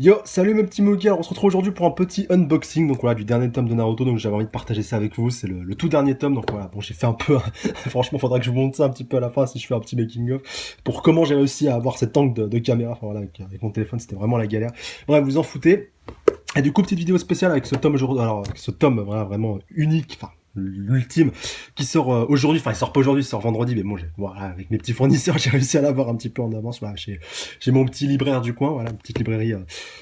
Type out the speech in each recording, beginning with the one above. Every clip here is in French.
Yo, salut mes petits moquets, alors on se retrouve aujourd'hui pour un petit unboxing donc voilà, du dernier tome de Naruto, donc j'avais envie de partager ça avec vous, c'est le tout dernier tome, donc voilà, bon j'ai fait un peu, franchement faudra que je vous montre ça un petit peu à la fin si je fais un petit making of, pour comment j'ai réussi à avoir cet angle de caméra, enfin voilà, avec mon téléphone c'était vraiment la galère, bref vous en foutez, et du coup petite vidéo spéciale avec ce tome aujourd'hui, alors avec ce tome voilà, vraiment unique, enfin l'ultime qui sort aujourd'hui, enfin il sort pas aujourd'hui, il sort vendredi, mais bon voilà, avec mes petits fournisseurs j'ai réussi à l'avoir un petit peu en avance, voilà, j'ai mon petit libraire du coin, voilà, une petite librairie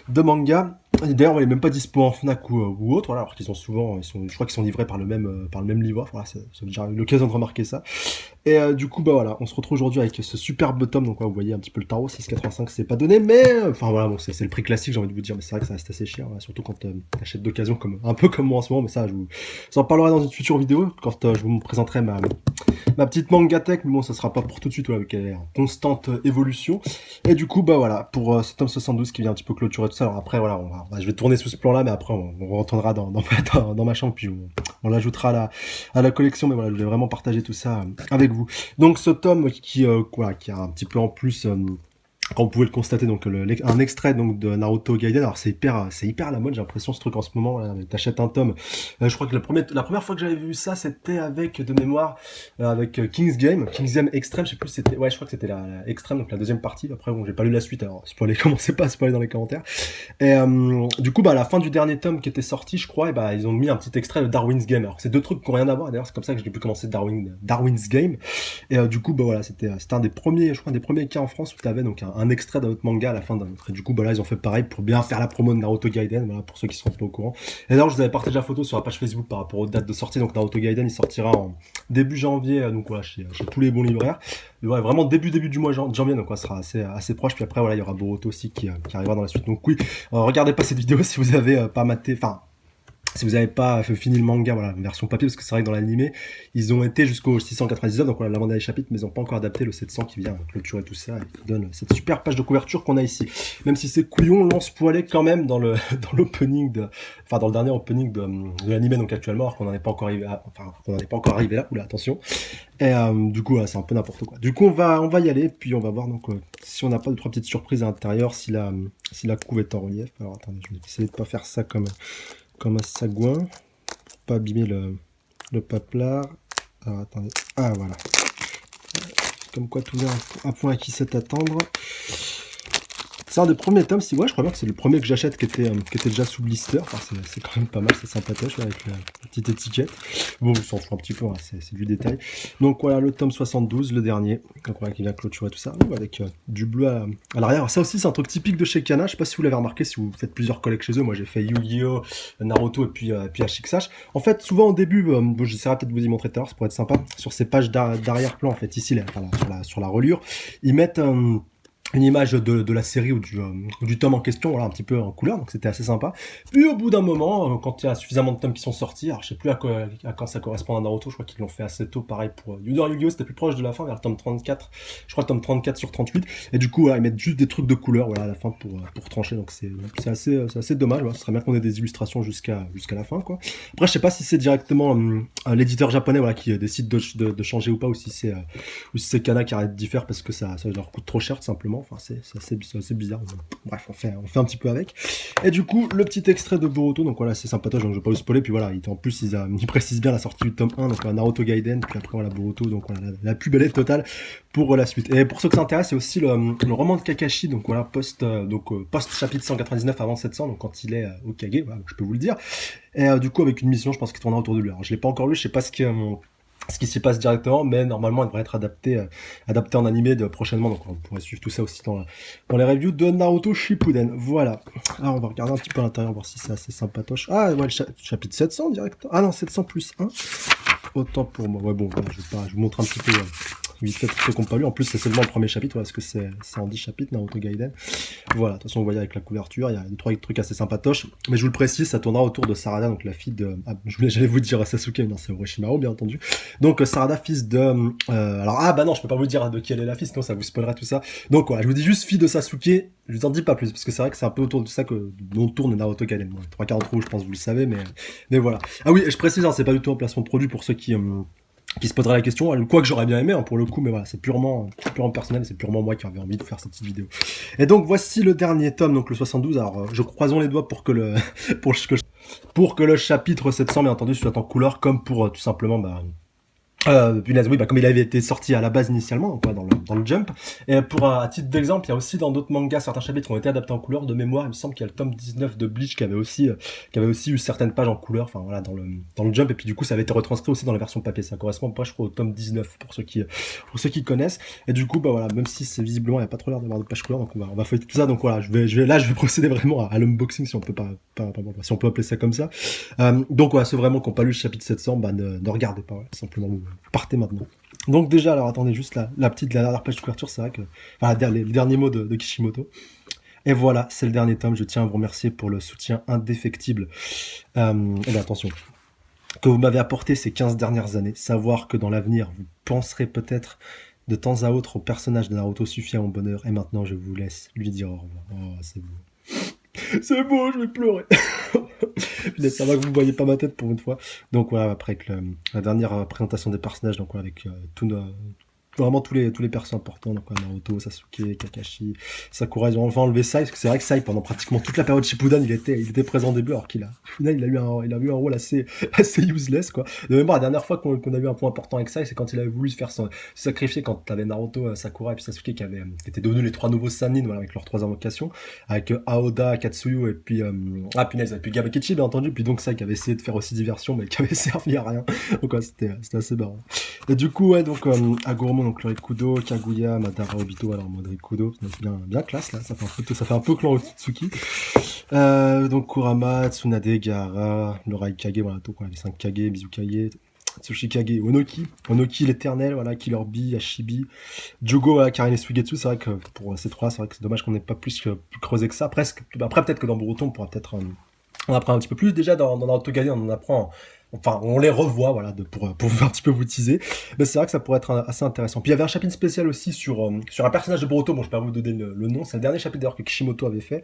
de manga. D'ailleurs, il est même pas dispo en Fnac ou autre, voilà, alors qu'ils sont souvent, je crois qu'ils sont livrés par le même livreur, voilà, j'ai déjà eu l'occasion de remarquer ça. Et du coup, bah voilà, on se retrouve aujourd'hui avec ce superbe tome, donc ouais, vous voyez un petit peu le tarot, 6,85 c'est pas donné, mais enfin voilà, bon, c'est le prix classique, j'ai envie de vous dire, mais c'est vrai que ça reste assez cher, voilà, surtout quand t'achètes d'occasion, un peu comme moi en ce moment, mais ça, j'en parlerai dans une future vidéo, quand je vous présenterai ma petite mangatech, mais bon, ça sera pas pour tout de suite, ouais, avec elle est en constante évolution. Et du coup, bah voilà, pour ce tome 72 qui vient un petit peu clôturer tout ça. Alors après, voilà, je vais tourner sous ce plan-là, mais après, on retournera dans ma chambre, puis on l'ajoutera à la collection. Mais voilà, je voulais vraiment partager tout ça avec vous. Donc ce tome qui a un petit peu en plus quand vous pouvez le constater, donc un extrait donc de Naruto Gaiden. Alors c'est hyper à la mode, j'ai l'impression ce truc en ce moment. Là, t'achètes un tome. Je crois que la première fois que j'avais vu ça, c'était avec de mémoire avec King's Game Extreme. Je sais plus, c'était ouais, je crois que c'était la Extreme, donc la deuxième partie. Après bon, j'ai pas lu la suite, alors spoiler, commencez pas à spoiler dans les commentaires. Et du coup, bah à la fin du dernier tome qui était sorti, je crois, et bah ils ont mis un petit extrait de Darwin's Game. Alors c'est deux trucs qui n'ont rien à voir. D'ailleurs, c'est comme ça que j'ai pu commencer Darwin's Game. Et du coup, bah voilà, c'était un des premiers, je crois, un des premiers cas en France où tu avais donc un extrait d'un autre manga à la fin d'un autre. Et du coup, bah là, ils ont fait pareil pour bien faire la promo de Naruto Gaiden, voilà, pour ceux qui sont pas au courant. Et d'ailleurs, je vous avais partagé la photo sur la page Facebook par rapport aux dates de sortie. Donc Naruto Gaiden, il sortira en début janvier, donc voilà, chez tous les bons libraires. Mais ouais, vraiment début du mois de janvier, donc ouais, ça sera assez proche. Puis après, voilà, il y aura Boruto aussi qui arrivera dans la suite. Donc oui, regardez pas cette vidéo si vous avez pas maté, enfin si vous n'avez pas fini le manga, voilà, version papier, parce que c'est vrai que dans l'animé, ils ont été jusqu'au 699, donc voilà, l'avant-dernier chapitre, mais ils n'ont pas encore adapté le 700 qui vient clôturer tout ça et qui donne cette super page de couverture qu'on a ici. Même si c'est couillon, lance-poilé quand même dans dans l'opening dans le dernier opening de l'animé, donc actuellement, alors qu'on n'en est pas encore arrivé qu'on n'en est pas encore arrivé là, oula, attention. Et du coup, c'est un peu n'importe quoi. Du coup, on va y aller, puis on va voir donc si on n'a pas deux, trois petites surprises à l'intérieur, si la couve est en relief. Alors attendez, je vais essayer de pas faire ça comme un sagouin, pour pas abîmer le paplard. Alors attendez, ah voilà. Comme quoi tout est un point à qui sait attendre. C'est un des premiers tomes, si ouais, je crois bien que c'est le premier que j'achète qui était déjà sous blister. Enfin, c'est quand même pas mal, c'est sympatoche avec la petite étiquette. Bon, on s'en fout un petit peu, hein, c'est du détail. Donc voilà, le tome 72, le dernier. Donc voilà, qui vient clôturer tout ça, avec du bleu à l'arrière. Alors, ça aussi, c'est un truc typique de chez Kana. Je sais pas si vous l'avez remarqué, si vous faites plusieurs collègues chez eux. Moi, j'ai fait Yu-Gi-Oh, Naruto et puis HXH. En fait, souvent au début, bon, j'essaierai peut-être de vous y montrer tout à l'heure, ça pourrait être sympa. Sur ces pages d'arrière-plan, en fait, ici, là, sur la reliure, ils mettent une image de la série ou du tome en question, voilà, un petit peu en couleur, donc c'était assez sympa. Puis au bout d'un moment, quand il y a suffisamment de tomes qui sont sortis, alors je sais plus à quand ça correspond à Naruto, je crois qu'ils l'ont fait assez tôt, pareil pour Yu-Gi-Oh, c'était plus proche de la fin, vers le tome 34, je crois le tome 34 sur 38, et du coup, voilà, ils mettent juste des trucs de couleur, voilà, à la fin pour trancher, donc c'est assez dommage, voilà, ce serait bien qu'on ait des illustrations jusqu'à la fin, quoi. Après, je sais pas si c'est directement l'éditeur japonais, voilà, qui décide de changer ou pas, ou si c'est Kana qui arrête d'y faire parce que ça leur coûte trop cher, tout simplement. Enfin, c'est assez bizarre. Bref, on fait un petit peu avec. Et du coup, le petit extrait de Boruto, donc voilà, c'est sympatoche, donc je vais pas vous spoiler. Puis voilà, en plus, ils précisent bien la sortie du tome 1, donc Naruto Gaiden, puis après, voilà, Boruto, donc voilà, la pub elle est totale pour la suite. Et pour ceux que ça intéresse, c'est aussi le roman de Kakashi, donc voilà, post chapitre 199 avant 700, donc quand il est au Kage, voilà, je peux vous le dire. Et du coup, avec une mission, je pense qu'il tournera autour de lui. Alors, je l'ai pas encore lu, je sais pas ce qui s'y passe directement, mais normalement, elle devrait être adapté en animé prochainement, donc on pourrait suivre tout ça aussi dans les reviews de Naruto Shippuden. Voilà. Alors, on va regarder un petit peu à l'intérieur, voir si c'est assez sympatoche. Ah, ouais, le chapitre 700 direct. Ah non, 700 plus 1. Autant pour moi. Ouais, bon, voilà, je vous montre un petit peu vite fait pour ceux qui n'ont pas lu. En plus, c'est seulement le premier chapitre, parce que c'est en 10 chapitres, Naruto Gaiden. Voilà, de toute façon, vous voyez avec la couverture, il y a 2-3 trucs assez sympatoches. Mais je vous le précise, ça tournera autour de Sarada, donc la fille de... Ah, j'allais vous dire Sasuke, mais non, c'est Orochimaru, bien entendu. Donc, Sarada, fils de... alors, ah bah non, je peux pas vous dire de qui elle est la fille, sinon ça vous spoilerait tout ça. Donc, voilà, je vous dis juste fille de Sasuke, je vous en dis pas plus, parce que c'est vrai que c'est un peu autour de ça dont tourne Naruto Gaiden. Bon, 3 quarts d'entre vous, je pense, vous le savez, mais voilà. Ah oui, je précise, hein, c'est pas du tout un placement de produit pour ceux qui se posera la question, quoi que j'aurais bien aimé, hein, pour le coup, mais voilà, c'est purement personnel, c'est purement moi qui avais envie de faire cette petite vidéo. Et donc, voici le dernier tome, donc le 72. Alors, je croisons les doigts pour que le, pour que le chapitre 700, bien entendu, soit en couleur, comme pour tout simplement, bah, punaise, oui, bah, comme il avait été sorti à la base initialement, donc, ouais, dans le Jump. Et pour à titre d'exemple, il y a aussi dans d'autres mangas certains chapitres qui ont été adaptés en couleur. De mémoire, il me semble qu'il y a le tome 19 de Bleach qui avait aussi eu certaines pages en couleur, enfin voilà, dans le Jump. Et puis du coup, ça avait été retranscrit aussi dans la version papier. Ça correspond pas, je crois, au tome 19 pour ceux qui connaissent. Et du coup, bah voilà, même si c'est visiblement, il n'y a pas trop l'air d'avoir de pages couleur, donc on va feuilleter tout ça. Donc voilà, je vais procéder vraiment à l'unboxing, si on peut si on peut appeler ça comme ça. Donc voilà, ceux vraiment qui n'ont pas lu le chapitre 700, bah ne regardez pas, ouais, simplement, vous partez maintenant. Donc déjà, alors attendez juste la dernière page de couverture, c'est vrai que, enfin, les derniers mots de Kishimoto. Et voilà, c'est le dernier tome. Je tiens à vous remercier pour le soutien indéfectible. Et bien attention, que vous m'avez apporté ces 15 dernières années. Savoir que dans l'avenir, vous penserez peut-être de temps à autre au personnage de Naruto suffit à mon bonheur. Et maintenant, je vous laisse lui dire au revoir. Oh, c'est beau. C'est beau, je vais pleurer. Ça va que vous ne voyez pas ma tête pour une fois. Donc voilà, après que la dernière présentation des personnages, donc voilà, avec vraiment tous les persos importants, donc Naruto, Sasuke, Kakashi, Sakura, ils ont enfin enlevé Sai, parce que c'est vrai que Sai, pendant pratiquement toute la période Shippuden, il était présent au début, alors qu'il a, au final, il a eu un rôle assez useless, quoi. De mémoire, la dernière fois qu'on a eu un point important avec Sai, c'est quand il avait voulu se faire se sacrifier, quand t'avais Naruto, Sakura et puis Sasuke qui étaient devenus les trois nouveaux Sannin, voilà, avec leurs trois invocations, avec Aoda, Katsuyu, et puis, punaise, et puis Gabakechi, bien entendu, puis donc Sai qui avait essayé de faire aussi diversion, mais qui avait servi à rien. Donc ouais, c'était assez marrant. Et du coup, ouais, donc Agoromo, donc le Rikudo, Kaguya, Madara Obito, alors en mode Rikudo, c'est bien classe là, ça fait un peu clan Otsutsuki. Donc Kurama, Tsunade, Gaara, le Raikage, voilà, donc voilà, les 5 Kage, Mizukage, Tsushikage, Onoki l'éternel, voilà, Killer Bee, Ashibi, Jugo, voilà, Karine et Suigetsu, c'est vrai que pour ces trois, c'est vrai que c'est dommage qu'on n'ait pas plus creusé que ça, presque. Après, peut-être que dans Boruto, on pourra peut-être on apprend un petit peu plus. Déjà, dans Naruto Gaiden, on en apprend. Enfin, on les revoit, voilà, pour un petit peu vous teaser. Mais c'est vrai que ça pourrait être assez intéressant. Puis il y avait un chapitre spécial aussi sur un personnage de Boruto. Bon, je peux pas vous donner le nom. C'est le dernier chapitre d'ailleurs que Kishimoto avait fait.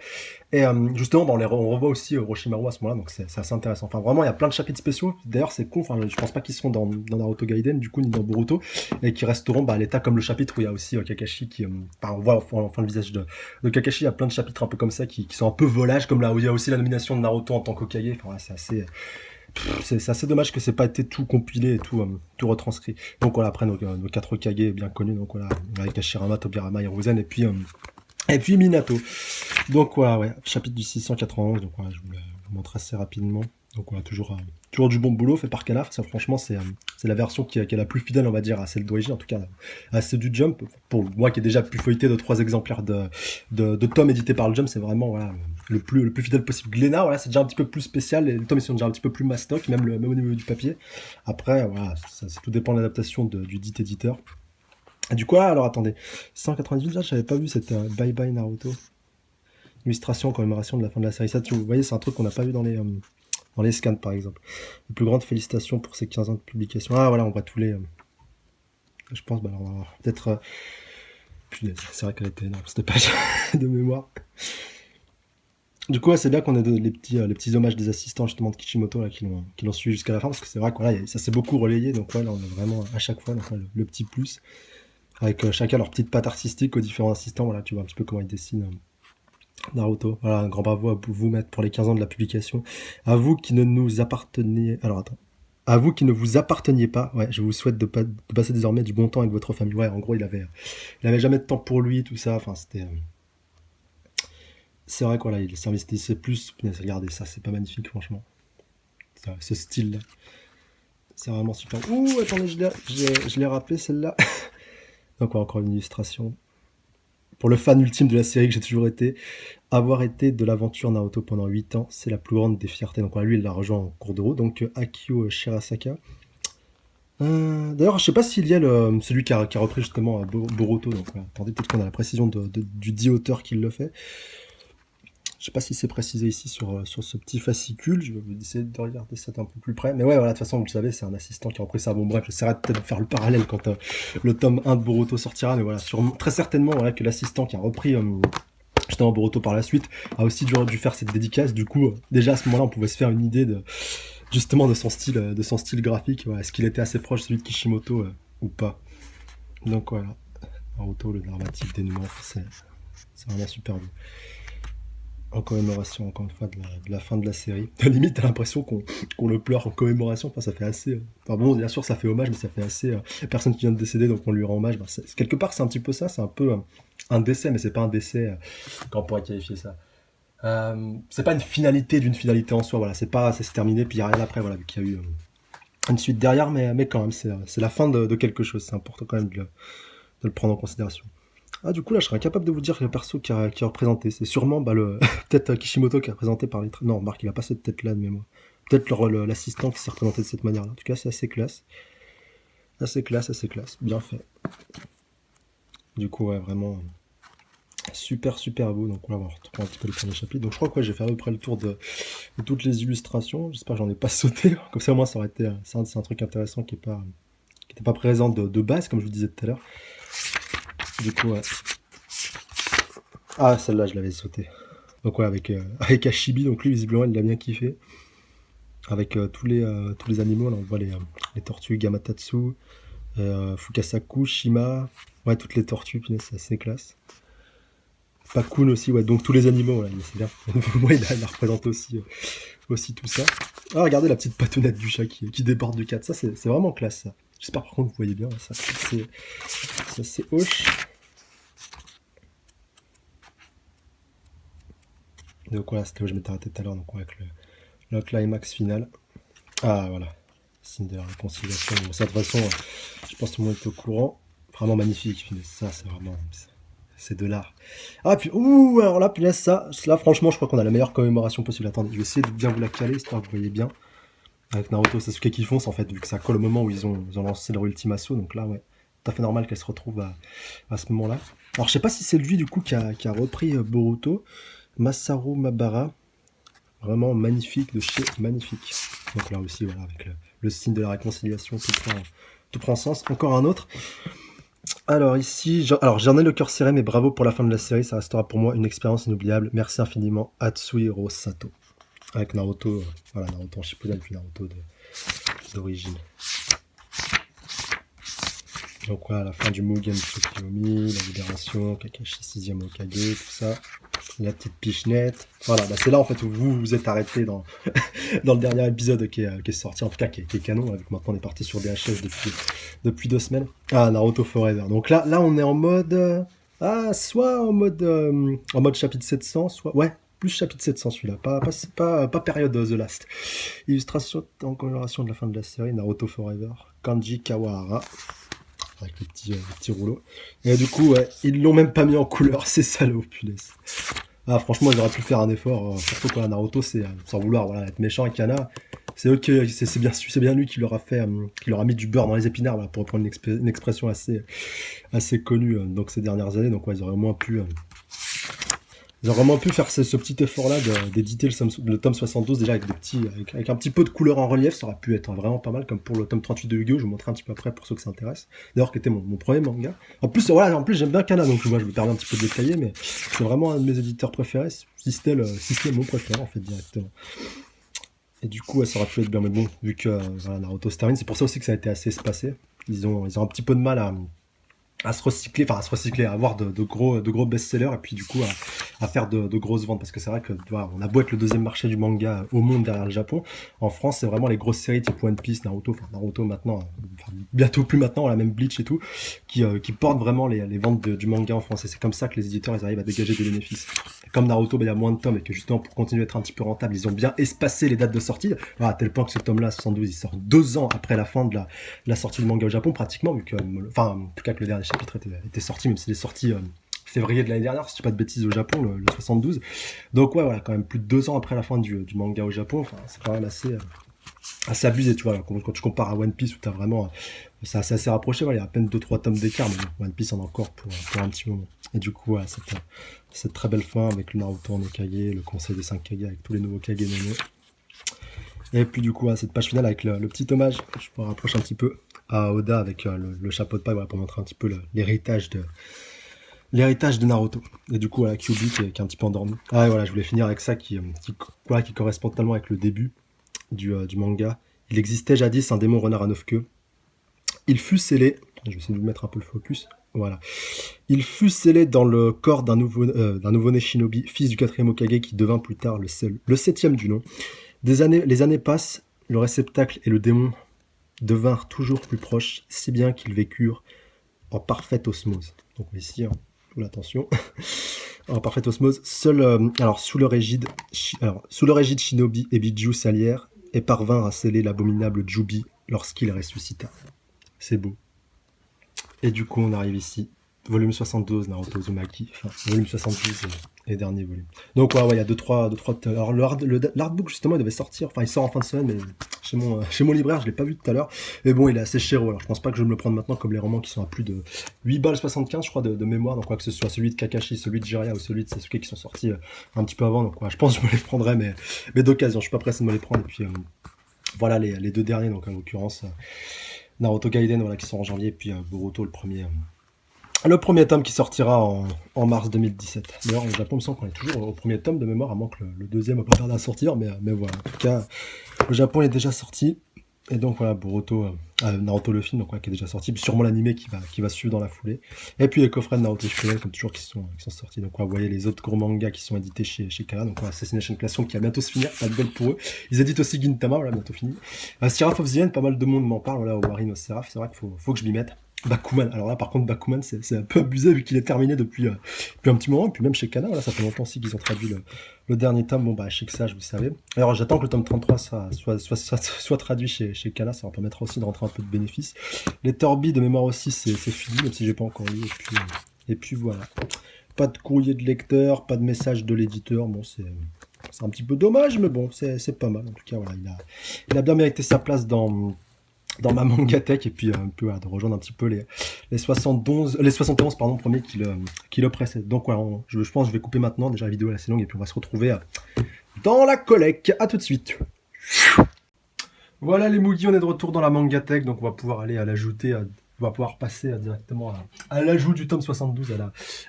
Et justement, bah, on revoit aussi Orochimaru à ce moment-là. Donc c'est assez intéressant. Enfin, vraiment, il y a plein de chapitres spéciaux. D'ailleurs, c'est con. Enfin, je pense pas qu'ils seront dans Naruto Gaiden, du coup, ni dans Boruto. Et qui resteront à l'état comme le chapitre où il y a aussi Kakashi qui. Enfin, on voit enfin le visage de Kakashi. Il y a plein de chapitres un peu comme ça qui sont un peu volages. Comme là où il y a aussi la nomination de Naruto en tant qu'Hokage. Enfin, ouais, c'est assez dommage que c'est pas été tout compilé et tout retranscrit. Donc voilà, après nos 4 Hokage bien connus, donc voilà, avec Hashirama, Tobirama, Hiruzen et puis Minato. Donc voilà, ouais, chapitre du 691, donc voilà, je vous le montre assez rapidement. Donc voilà, toujours du bon boulot fait par Canard. Ça, franchement, c'est la version qui est la plus fidèle, on va dire, à celle d'origine, en tout cas à celle du Jump. Pour moi qui ai déjà pu feuilleter 2-3 exemplaires de tomes édités par le Jump, c'est vraiment voilà, le plus fidèle possible. Glénat, voilà, c'est déjà un petit peu plus spécial. Les tomes ils sont déjà un petit peu plus mastoc, même au niveau du papier. Après, voilà, ça tout dépend de l'adaptation du dit éditeur. Et du coup, alors attendez, 198, là, j'avais pas vu cette Bye Bye Naruto. Illustration en commémoration de la fin de la série. Ça, vous voyez, c'est un truc qu'on n'a pas vu dans les scans, par exemple. Les plus grandes félicitations pour ces 15 ans de publication. Ah, voilà, on voit tous les... je pense, bah, alors, on va peut-être... punaise, c'est vrai qu'elle était énorme, cette page de mémoire. Du coup, ouais, c'est bien qu'on ait les petits hommages des assistants, justement, de Kishimoto, là, qui l'ont suivi jusqu'à la fin, parce que c'est vrai que voilà, ça s'est beaucoup relayé, donc ouais, là, on a vraiment, à chaque fois, donc, le petit plus, avec chacun leur petite patte artistique aux différents assistants, voilà, tu vois un petit peu comment ils dessinent... Naruto, voilà, un grand bravo à vous mettre pour les 15 ans de la publication. À vous qui ne nous apparteniez... Alors attends. À vous qui ne vous apparteniez pas, ouais, je vous souhaite de passer désormais du bon temps avec votre famille. Ouais, en gros, il avait jamais de temps pour lui, tout ça. Enfin, c'était... C'est vrai que voilà, il s'investissait plus. Regardez ça, c'est pas magnifique, franchement. Ça, ce style-là. C'est vraiment super. Ouh, attendez, je l'ai rappelé, celle-là. Donc, ouais, encore une illustration. Pour le fan ultime de la série que j'ai toujours été, avoir été de l'aventure Naruto pendant 8 ans, c'est la plus grande des fiertés. Donc lui, il l'a rejoint en cours de route. Donc Akio Shirasaka. D'ailleurs, je sais pas s'il y a celui qui a repris justement Boruto. Donc attendez, peut-être qu'on a la précision du dit auteur qui le fait. Je sais pas si c'est précisé ici sur ce petit fascicule. Je vais vous essayer de regarder ça d'un peu plus près. Mais ouais, voilà, de toute façon, vous le savez, c'est un assistant qui a repris ça. Bon, bref, j'essaierai peut-être de faire le parallèle quand le tome 1 de Boruto sortira. Mais voilà, très certainement, voilà, que l'assistant qui a repris justement Boruto par la suite a aussi dû faire cette dédicace. Du coup, déjà à ce moment-là, on pouvait se faire une idée justement de son style graphique. Ouais, est-ce qu'il était assez proche de celui de Kishimoto ou pas? Donc voilà, Naruto, le dramatique dénouement, c'est vraiment super beau. En commémoration, encore une fois, de la fin de la série. Limite, t'as l'impression qu'on le pleure en commémoration. Enfin, ça fait assez. Enfin, bon, bien sûr, ça fait hommage, mais ça fait assez. Personne qui vient de décéder, donc on lui rend hommage. Ben, quelque part, c'est un petit peu ça. C'est un peu un décès, mais c'est pas un décès. Comment on pourrait qualifier ça? C'est pas une finalité d'une finalité en soi. Voilà, c'est terminé, puis il n'y a rien après. Voilà, vu qu'il y a eu une suite derrière, mais quand même, c'est la fin de quelque chose. C'est important quand même de le prendre en considération. Ah, du coup, là, je serais incapable de vous dire le perso qui a représenté. C'est sûrement bah, peut-être Kishimoto qui est représenté par les. Non, Marc, il a pas cette tête-là de mémoire. Peut-être l'assistant qui s'est représenté de cette manière-là. En tout cas, c'est assez classe. Assez classe, assez classe. Bien fait. Du coup, ouais, vraiment super, super beau. Donc, on va retrouver un petit peu les premiers chapitres. Donc, je crois que ouais, j'ai fait à peu près le tour de toutes les illustrations. J'espère que j'en ai pas sauté. Comme ça, au moins, ça aurait été. C'est un truc intéressant qui n'était pas présent de base, comme je vous disais tout à l'heure. Du coup, ouais. Ah, celle-là, je l'avais sauté. Donc ouais, avec Hashibi, donc lui visiblement il l'a bien kiffé. Avec tous les animaux, là on voit les tortues, Gamatatsu, Fukasaku, Shima, ouais toutes les tortues, punaise, c'est assez classe. Pakun aussi, ouais, donc tous les animaux, là, c'est bien. Moi il a représenté aussi tout ça. Ah regardez la petite patonnette du chat qui déborde du cadre, ça c'est vraiment classe ça. J'espère par contre vous voyez bien, ça c'est hoche. Donc voilà, c'était où je m'étais arrêté tout à l'heure, donc ouais, avec le climax final. Ah voilà, signe de la réconciliation. Bon, ça de toute façon, je pense que tout le monde est au courant. Vraiment magnifique, ça c'est vraiment... C'est de l'art. Ah puis, ouh, alors là, punaise, ça, là franchement, je crois qu'on a la meilleure commémoration possible. Attendez, je vais essayer de bien vous la caler, histoire que vous voyez bien. Avec Naruto Sasuke qui fonce, en fait, vu que ça colle au moment où ils ont lancé leur ultime assaut. Donc là, ouais, tout à fait normal qu'elle se retrouve à ce moment-là. Alors je sais pas si c'est lui, du coup, qui a repris Boruto. Masaru Mabara. Vraiment magnifique de chez magnifique. Donc là aussi, voilà, avec le signe de la réconciliation, tout prend sens. Encore un autre. Alors ici, j'en ai le cœur serré, mais bravo pour la fin de la série. Ça restera pour moi une expérience inoubliable. Merci infiniment, Atsuhiro Sato. Avec Naruto, voilà, Naruto en Shippuden, puis Naruto d'origine. Donc voilà, la fin du Mugen Tsukiyomi, la libération, Kakashi 6ème Hokage, tout ça. La petite pichenette. Voilà, bah c'est là en fait où vous vous êtes arrêté dans le dernier épisode qui est sorti, en tout cas qui est canon, avec maintenant on est parti sur DHS depuis 2 semaines. Ah, Naruto Forever. Donc là on est en mode... soit en mode chapitre 700, soit... Ouais, plus chapitre 700 celui-là, pas période The Last. Illustration en coloration de la fin de la série, Naruto Forever, Kanji Kawahara, avec le petit rouleau. Et du coup, ouais, ils l'ont même pas mis en couleur, c'est salaud, punaise. Ah, franchement, ils auraient pu faire un effort, surtout quand Naruto, c'est sans vouloir voilà, être méchant avec Yana. C'est bien lui qui leur a qui leur a mis du beurre dans les épinards, voilà, pour reprendre une expression assez connue donc ces dernières années. Donc ouais, ils auraient vraiment pu faire ce petit effort-là d'éditer le tome 72 déjà avec un petit peu de couleur en relief. Ça aurait pu être vraiment pas mal, comme pour le tome 38 de Yu-Gi-Oh! Je vous montrerai un petit peu après pour ceux que ça intéresse. D'ailleurs, qui était mon premier manga. En plus, voilà, j'aime bien Kana, donc moi je me permets un petit peu de détailler, mais c'est vraiment un de mes éditeurs préférés, si ce n'est mon préféré en fait directement. Et du coup, ouais, ça aurait pu être bien, mais bon, vu que voilà, Naruto se termine, c'est pour ça aussi que ça a été assez espacé. Ils ont un petit peu de mal à se recycler, à avoir de gros best-sellers et puis du coup à faire de grosses ventes parce que c'est vrai que voilà, on a beau être le deuxième marché du manga au monde derrière le Japon, en France c'est vraiment les grosses séries type One Piece, Naruto maintenant, bientôt plus maintenant, on a même Bleach et tout, qui portent vraiment les ventes du manga en France et c'est comme ça que les éditeurs ils arrivent à dégager des bénéfices. Et comme Naruto, il y a moins de tomes et que justement pour continuer à être un petit peu rentable, ils ont bien espacé les dates de sortie, voilà, à tel point que ce tome-là, 72, il sort 2 ans après la fin de la sortie du manga au Japon pratiquement, vu que, enfin, en tout cas que le dernier chapitre était sorti, même s'il est sorti février de l'année dernière, si je dis pas de bêtises, au Japon, le 72. Donc ouais, voilà, quand même plus de 2 ans après la fin du manga au Japon, enfin, c'est quand même assez abusé, tu vois, quand tu compares à One Piece où t'as vraiment... c'est assez rapproché, voilà, il y a à peine 2-3 tomes d'écart, mais bon, One Piece en a encore pour un petit moment. Et du coup, voilà, cette très belle fin avec le Naruto en Okage, le conseil des 5 Kage avec tous les nouveaux Kage nommés. Et puis du coup, cette page finale avec le petit hommage, je me rapproche un petit peu à Oda avec le chapeau de paille, voilà, pour montrer un petit peu l'héritage de Naruto. Et du coup, voilà, Kyuubi qui est un petit peu endormi. Ah et voilà, je voulais finir avec ça qui correspond totalement avec le début. du manga. Il existait jadis un démon renard à 9 queues. Il fut scellé, je vais essayer de vous mettre un peu le focus, voilà. Il fut scellé dans le corps d'un nouveau-né shinobi, fils du 4e Hokage qui devint plus tard le 7e du nom. Les années passent, le réceptacle et le démon devinrent toujours plus proches, si bien qu'ils vécurent en parfaite osmose. Donc ici, hein, l'attention, en parfaite osmose. Sous le régide Shinobi et Biju s'allièrent et parvinrent à sceller l'abominable Jubi lorsqu'il ressuscita. C'est beau. Et du coup, on arrive ici. Volume 72, Naruto Uzumaki. Enfin, volume 72 et dernier volume. Donc, ouais, il y a 2-3. Alors, l'artbook, justement, il devait sortir. Enfin, il sort en fin de semaine, mais chez mon libraire, je l'ai pas vu tout à l'heure. Mais bon, il est assez cher. Alors, je pense pas que je vais me le prendre maintenant, comme les romans qui sont à plus de 8 balles 75, je crois, de mémoire. Donc, quoi que ce soit celui de Kakashi, celui de Jiraiya ou celui de Sasuke qui sont sortis un petit peu avant. Donc, ouais, je pense que je me les prendrai, mais d'occasion. Je suis pas pressé de me les prendre. Et puis, voilà les deux derniers, donc en l'occurrence. Naruto Gaiden, voilà, qui sort en janvier, et puis Boruto, le premier tome qui sortira en mars 2017. D'ailleurs, au Japon, il me semble qu'on est toujours au premier tome de mémoire, à moins que le deuxième n'a pas tardé à sortir, mais voilà. En tout cas, le Japon est déjà sorti. Et donc voilà, Naruto le film, donc, ouais, qui est déjà sorti, puis sûrement l'animé qui va suivre dans la foulée. Et puis les coffrets de Naruto Shippuden, comme toujours, qui sont sortis. Donc vous voyez les autres gros mangas qui sont édités chez Kala. Donc Assassination Classroom qui va bientôt se finir, pas de bol pour eux. Ils éditent aussi Gintama, voilà, bientôt fini. Seraph of the End, pas mal de monde m'en parle, voilà, au Warren, au Seraph, c'est vrai qu'il faut que je m'y mette. Bakuman, alors là par contre Bakuman c'est un peu abusé vu qu'il est terminé depuis un petit moment, et puis même chez Kana, voilà, ça fait longtemps aussi qu'ils ont traduit le dernier tome, bon bah chez Sage vous savez. Alors j'attends que le tome 33 soit traduit chez Kana, ça va permettre aussi de rentrer un peu de bénéfices. Les Torbi de mémoire aussi c'est fini, même si j'ai pas encore lu, et puis voilà. Pas de courrier de lecteur, pas de message de l'éditeur, bon c'est un petit peu dommage, mais bon c'est pas mal, en tout cas voilà, il a bien mérité sa place dans ma mangatech, et puis un peu de rejoindre un petit peu les 71 premiers qui le précèdent. Donc voilà, je pense que je vais couper maintenant, déjà la vidéo est assez longue, et puis on va se retrouver dans la collecte. À tout de suite. Voilà les Mugi, on est de retour dans la mangatech, donc on va pouvoir aller à l'ajouter, on va pouvoir passer directement à l'ajout du tome 72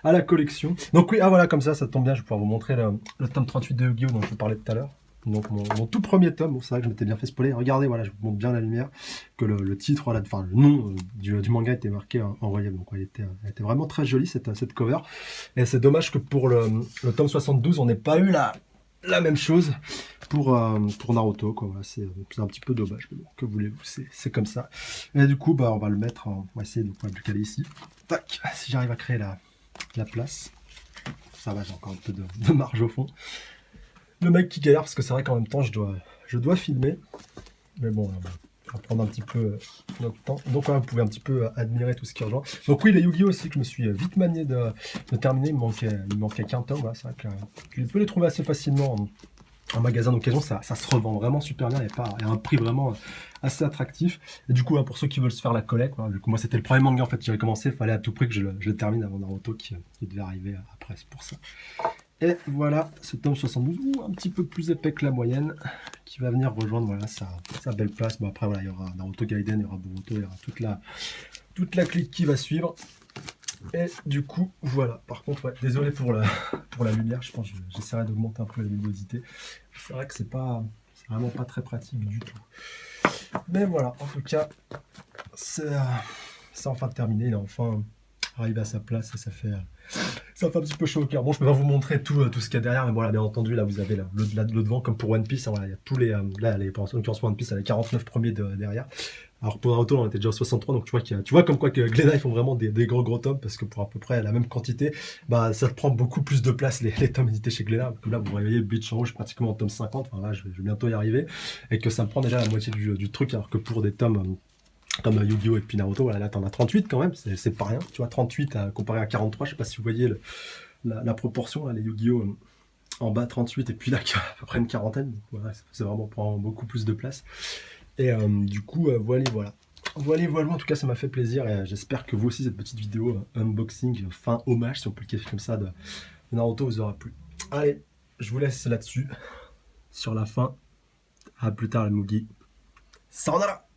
à la collection. Donc oui, voilà, comme ça tombe bien, je vais pouvoir vous montrer le tome 38 de Yu-Gi-Oh dont je vous parlais tout à l'heure. Donc mon tout premier tome, bon, c'est vrai que je m'étais bien fait spoiler. Regardez, voilà, je vous montre bien la lumière, que le titre, voilà, enfin le nom du manga était marqué en relief. Donc elle était vraiment très jolie cette cover. Et c'est dommage que pour le tome 72, on n'ait pas eu la même chose pour Naruto, quoi. Voilà, c'est un petit peu dommage, mais bon, que voulez-vous, c'est comme ça. Et du coup, bah on va le mettre, on va essayer de le caler ici. Tac, si j'arrive à créer la place. Ça va, j'ai encore un peu de marge au fond. Le mec qui galère, parce que c'est vrai qu'en même temps je dois filmer, mais bon, on va prendre un petit peu notre temps. Donc voilà, vous pouvez un petit peu admirer tout ce qui rejoint. Donc oui, les Yu-Gi-Oh aussi que je me suis vite manié de terminer, il me manquait qu'un tome, voilà, c'est vrai que tu peux les trouver assez facilement en magasin d'occasion, ça se revend vraiment super bien, il y a un prix vraiment assez attractif. Et du coup, pour ceux qui veulent se faire la collecte, voilà, du coup moi c'était le premier manga en fait que j'avais commencé, il fallait à tout prix que je le termine avant Naruto qui devait arriver après, c'est pour ça. Et voilà, ce tome 72, un petit peu plus épais que la moyenne, qui va venir rejoindre voilà, sa belle place. Bon après voilà, il y aura Naruto Gaiden, il y aura Boruto, il y aura toute la clique qui va suivre. Et du coup, voilà. Par contre, ouais, désolé pour la lumière, je pense que j'essaierai d'augmenter un peu la luminosité. C'est vrai que c'est vraiment pas très pratique du tout. Mais voilà, en tout cas, c'est enfin terminé, il est enfin arrivé à sa place et ça fait un petit peu chaud au cœur. Bon, je peux pas vous montrer tout ce qu'il y a derrière, mais voilà, bien entendu, là vous avez le devant comme pour One Piece. Hein, voilà, il y a tous les là, en l'occurrence One Piece, il y a les 49 premiers derrière. Alors pour Naruto, on était déjà au 63, donc tu vois comme quoi que Glénat ils font vraiment des gros tomes, parce que pour à peu près la même quantité, bah ça te prend beaucoup plus de place les tomes édités chez Glénat. Donc là vous voyez Bleach en rouge pratiquement en tome 50, enfin là je vais bientôt y arriver, et que ça me prend déjà la moitié du truc, alors que pour des tomes comme Yu-Gi-Oh! Et puis Naruto, voilà, là t'en as 38 quand même, c'est pas rien, tu vois, 38 comparé à 43, je sais pas si vous voyez la proportion, là, les Yu-Gi-Oh! En bas 38, et puis là à peu près une quarantaine, donc voilà, c'est vraiment prend beaucoup plus de place. Et du coup, voilà. Voilà, en tout cas ça m'a fait plaisir, et j'espère que vous aussi cette petite vidéo unboxing, fin hommage, si on peut le qualifier comme ça, de Naruto vous aura plu. Allez, je vous laisse là-dessus, sur la fin. À plus tard les Mugi. Sayonara.